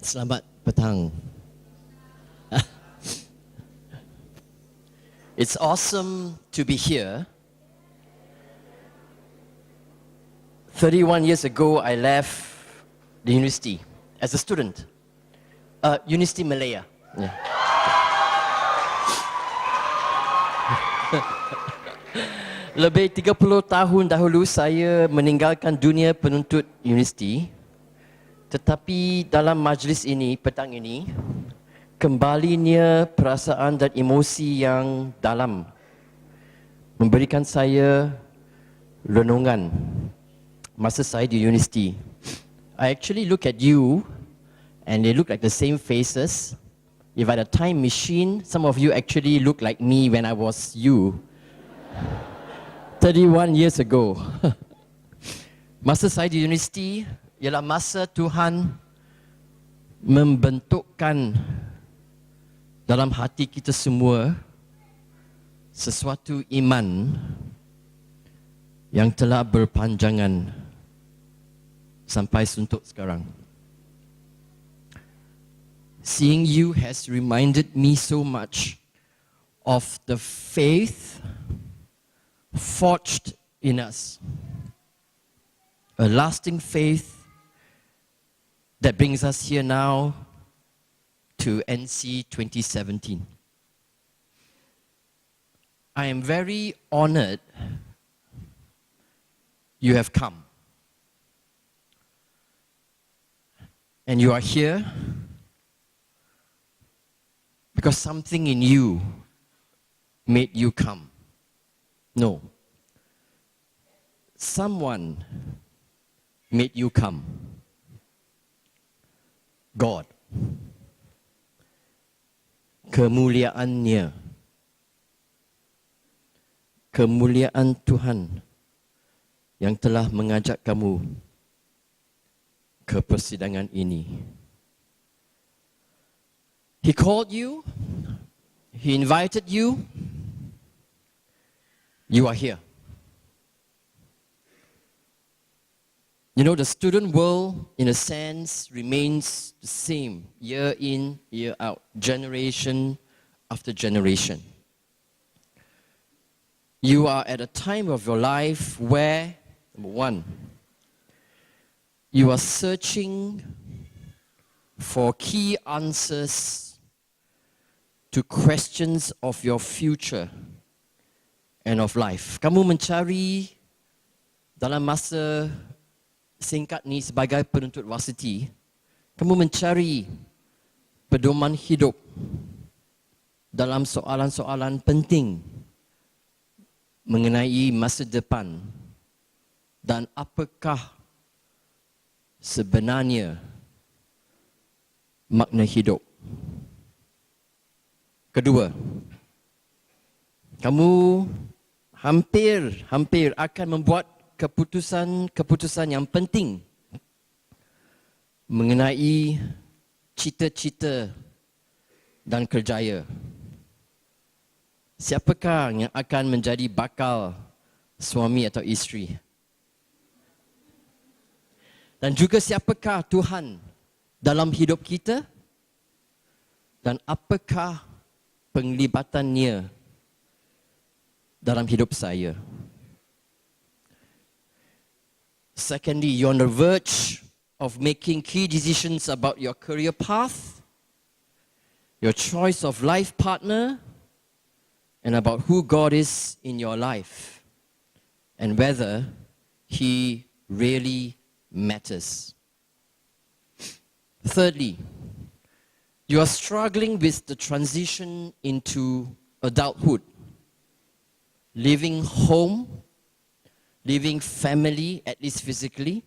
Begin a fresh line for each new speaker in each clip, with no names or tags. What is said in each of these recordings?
Selamat petang. It's awesome to be here. 31 years ago, I left the university as a student. University Malaya. Yeah. Lebih 30 tahun dahulu saya meninggalkan dunia penuntut universiti. Tetapi dalam majlis ini, petang ini, kembalinya perasaan dan emosi yang dalam memberikan saya renungan masa saya di universiti. I actually look at you and they look like the same faces. If I had a time machine, some of you actually look like me when I was you 31 years ago. Masa saya di universiti ialah masa Tuhan membentukkan dalam hati kita semua sesuatu iman yang telah berpanjangan sampai untuk sekarang. Seeing you has reminded me so much of the faith forged in us. A lasting faith that brings us here now to NC 2017. I am very honored you have come. And you are here because something in you made you come. No. Someone made you come. God. Kemuliaannya. Kemuliaan Tuhan yang telah mengajak kamu ke persidangan ini. He called you. He invited you. You are here. You know, the student world, in a sense, remains the same year in, year out, generation after generation. You are at a time of your life where, number one, you are searching for key answers to questions of your future and of life. Kamu mencari dalam masa singkat ni sebagai penuntut varsity, kamu mencari pedoman hidup dalam soalan-soalan penting mengenai masa depan dan apakah sebenarnya makna hidup. Kedua, kamu hampir akan membuat keputusan yang penting mengenai cita-cita dan kerjaya. Siapakah yang akan menjadi bakal suami atau isteri? Dan juga siapakah Tuhan dalam hidup kita? Dan apakah penglibatannya dalam hidup saya? Secondly, you're on the verge of making key decisions about your career path, your choice of life partner, and about who God is in your life, and whether He really matters. Thirdly, you are struggling with the transition into adulthood, leaving home, leaving family, at least physically,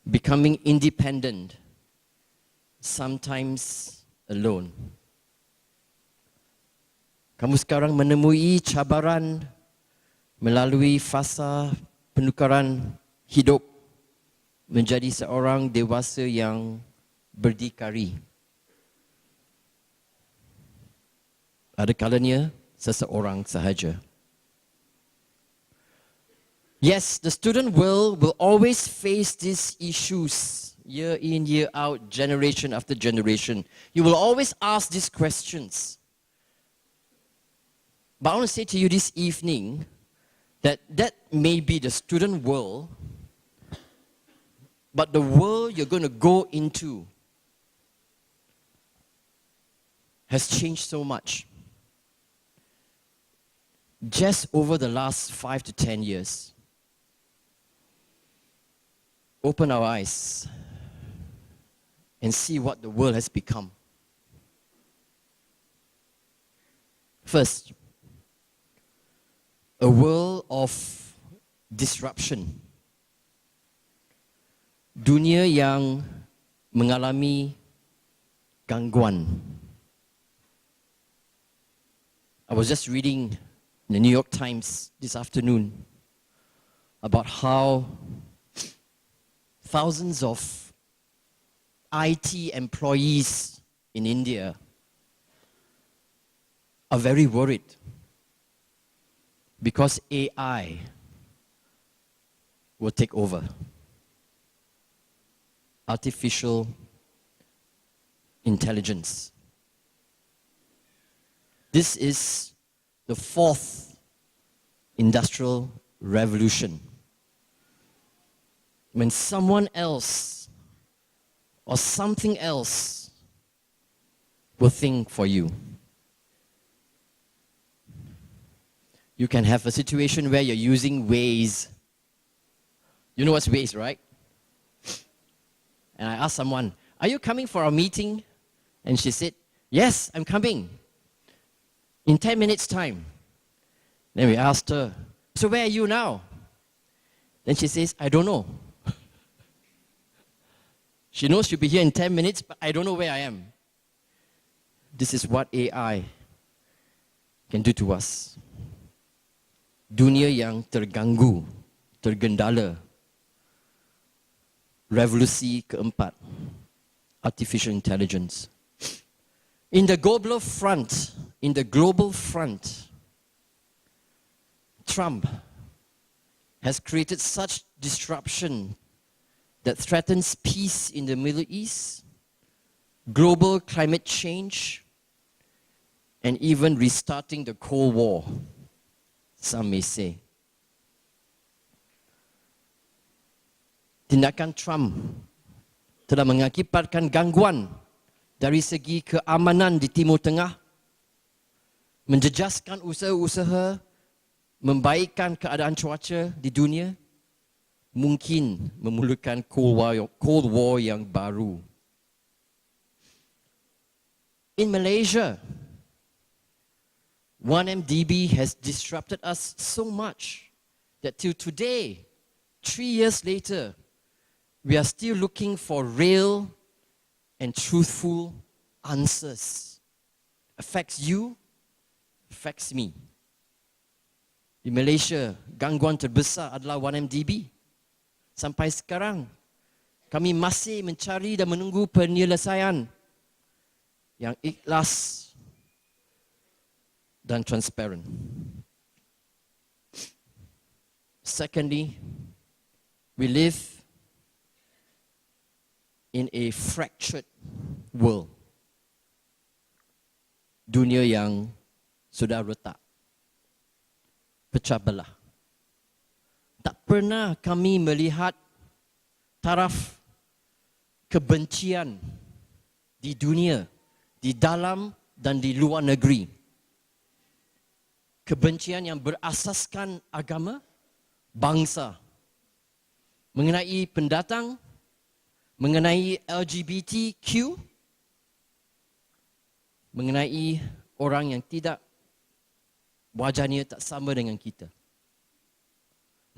becoming independent, sometimes alone. Kamu sekarang menemui cabaran melalui fasa penukaran hidup menjadi seorang dewasa yang berdikari. Ada kalanya seseorang sahaja. Yes, the student world will always face these issues year in, year out, generation after generation. You will always ask these questions. But I want to say to you this evening that may be the student world, but the world you're going to go into has changed so much. Just over the last 5 to 10 years. Open our eyes and see what the world has become. First, a world of disruption. Dunia yang mengalami gangguan. I was just reading in the New York Times this afternoon about how thousands of IT employees in India are very worried because AI will take over. Artificial intelligence. This is the fourth industrial revolution. When someone else or something else will think for you. You can have a situation where you're using Waze. You know what's Waze, right? And I asked someone, are you coming for our meeting? And she said, yes, I'm coming. In 10 minutes' time. Then we asked her, so where are you now? Then she says, I don't know. She knows she'll be here in 10 minutes, but I don't know where I am. This is what AI can do to us. Dunia yang terganggu, tergendala. Revolusi keempat, artificial intelligence. In the global front, Trump has created such disruption that threatens peace in the Middle East, global climate change, and even restarting the Cold War, some may say. Tindakan Trump telah mengakibatkan gangguan dari segi keamanan di Timur Tengah, menjejaskan usaha-usaha membaikkan keadaan cuaca di dunia, mungkin memerlukan Cold War yang baru. In Malaysia, 1MDB has disrupted us so much that till today, 3 years later, we are still looking for real and truthful answers. Affects you, affects me. Di Malaysia, gangguan terbesar adalah 1MDB. Sampai sekarang, kami masih mencari dan menunggu penyelesaian yang ikhlas dan transparent. Secondly, we live in a fractured world. Dunia yang sudah retak, pecah belah. Tak pernah kami melihat taraf kebencian di dunia, di dalam dan di luar negeri. Kebencian yang berasaskan agama, bangsa, mengenai pendatang, mengenai LGBTQ, mengenai orang yang tidak wajahnya tak sama dengan kita.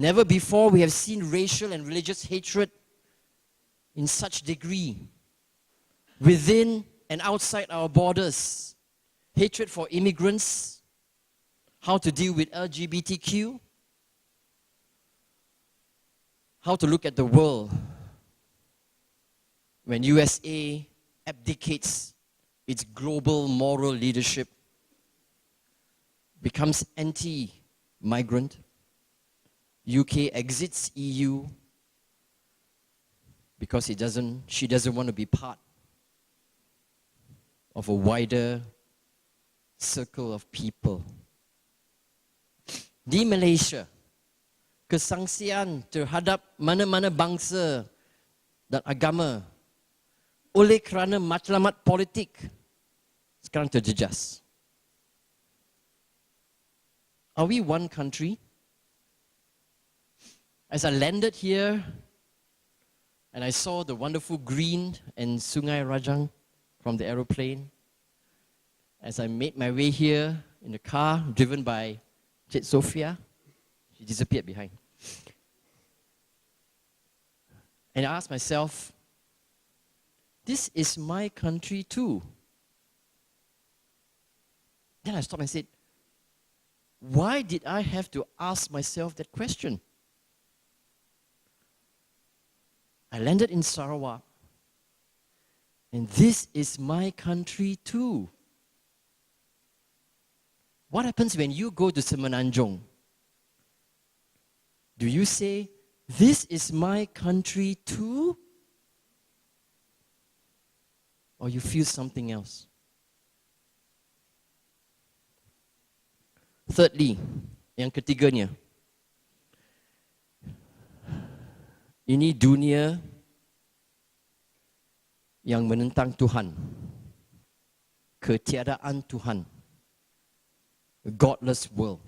Never before we have seen racial and religious hatred in such degree within and outside our borders. Hatred for immigrants, how to deal with LGBTQ, how to look at the world when USA abdicates its global moral leadership, becomes anti-migrant, UK exits EU, because she doesn't want to be part of a wider circle of people. Di Malaysia, kesangsian terhadap mana-mana bangsa dan agama oleh kerana matlamat politik sekarang terjejas. Are we one country? As I landed here and I saw the wonderful green and Sungai Rajang from the aeroplane, as I made my way here in the car driven by Cik Sophia, she disappeared behind. And I asked myself, this is my country too. Then I stopped and said, why did I have to ask myself that question? I landed in Sarawak, and this is my country too. What happens when you go to Semenanjung? Do you say, this is my country too? Or you feel something else? Thirdly, yang ketiganya, ini dunia yang menentang Tuhan, ketiadaan Tuhan. A godless world.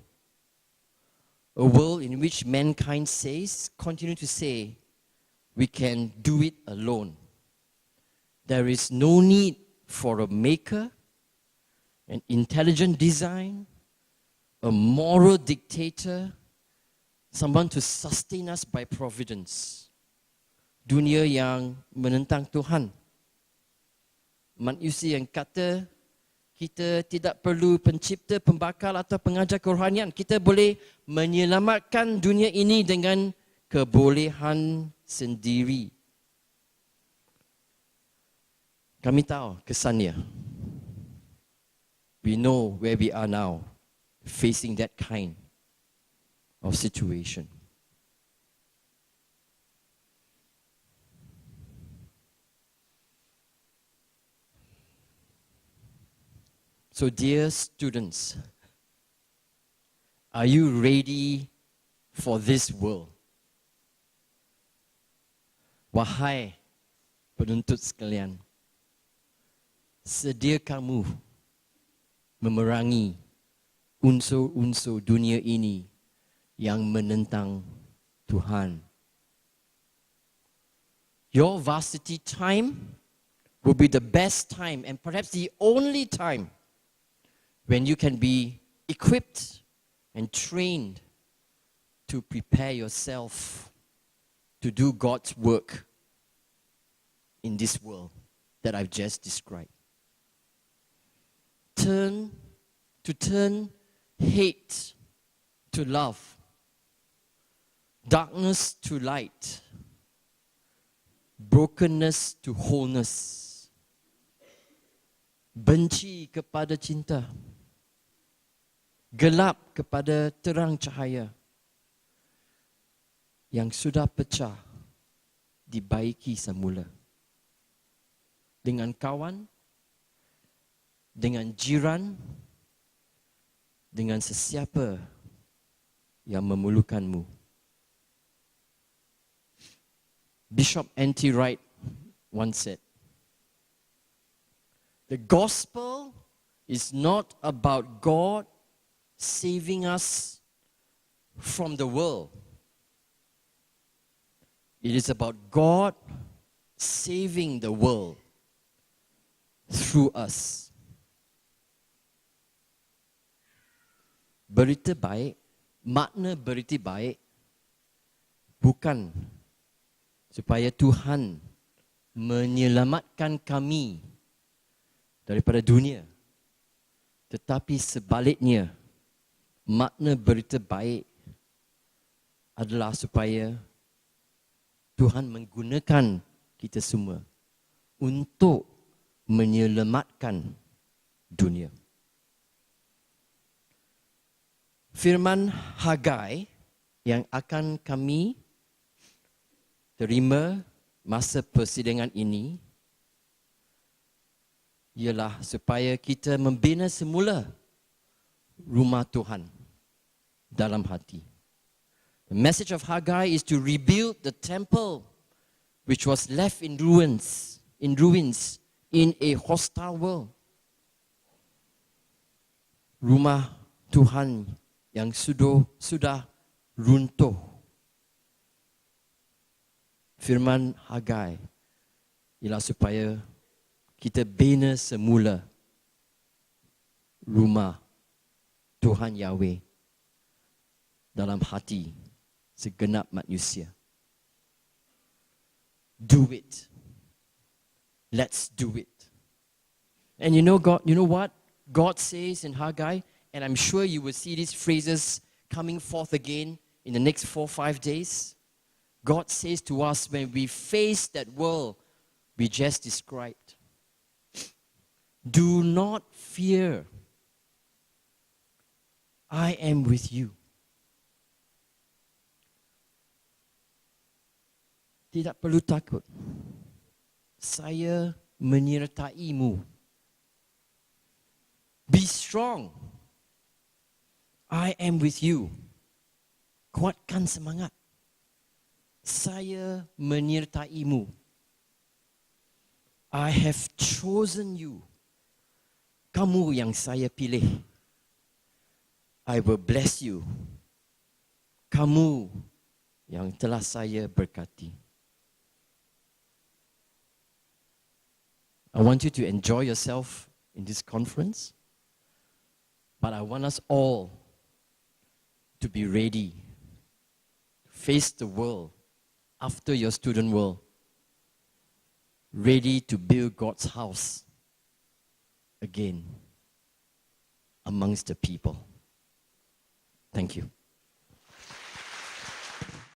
A world in which mankind continue to say, we can do it alone. There is no need for a maker, an intelligent design, a moral dictator, someone to sustain us by providence. Dunia yang menentang Tuhan. Manusia yang kata, kita tidak perlu pencipta, pembakal atau pengajar kerohanian. Kita boleh menyelamatkan dunia ini dengan kebolehan sendiri. Kami tahu kesannya. We know where we are now, facing that kind of situation. So dear students, are you ready for this world? Wahai penuntut sekalian, sedia kamu memerangi unsur-unsur dunia ini yang menentang Tuhan? Your varsity time will be the best time and perhaps the only time when you can be equipped and trained to prepare yourself to do God's work in this world that I've just described. Turn hate to love, darkness to light, brokenness to wholeness, benci kepada cinta, gelap kepada terang cahaya, yang sudah pecah dibaiki semula. Dengan kawan, dengan jiran, dengan sesiapa yang memerlukanmu. Bishop N.T. Wright once said, the gospel is not about God saving us from the world. It is about God saving the world through us. Berita baik, makna berita baik bukan supaya Tuhan menyelamatkan kami daripada dunia, tetapi sebaliknya, makna berita baik adalah supaya Tuhan menggunakan kita semua untuk menyelamatkan dunia. Firman Hagai yang akan kami terima masa persidangan ini ialah supaya kita membina semula rumah Tuhan dalam hati. The message of Haggai is to rebuild the temple which was left in ruins in a hostile world. Rumah Tuhan yang sudah runtuh. Firman Haggai ialah supaya kita bina semula rumah Tuhan Yahweh dalam hati segenap manusia. Do it. Let's do it. And you know what God says in Haggai, and I'm sure you will see these phrases coming forth again in the next 4 or 5 days. God says to us when we face that world we just described, do not fear. I am with you. Tidak perlu takut. Saya menyertaimu. Be strong. I am with you. Kuatkan semangat. Saya menyertaimu. I have chosen you. Kamu yang saya pilih. I will bless you. Kamu yang telah saya berkati. I want you to enjoy yourself in this conference, but I want us all to be ready to face the world after your student world, ready to build God's house again amongst the people. Thank you.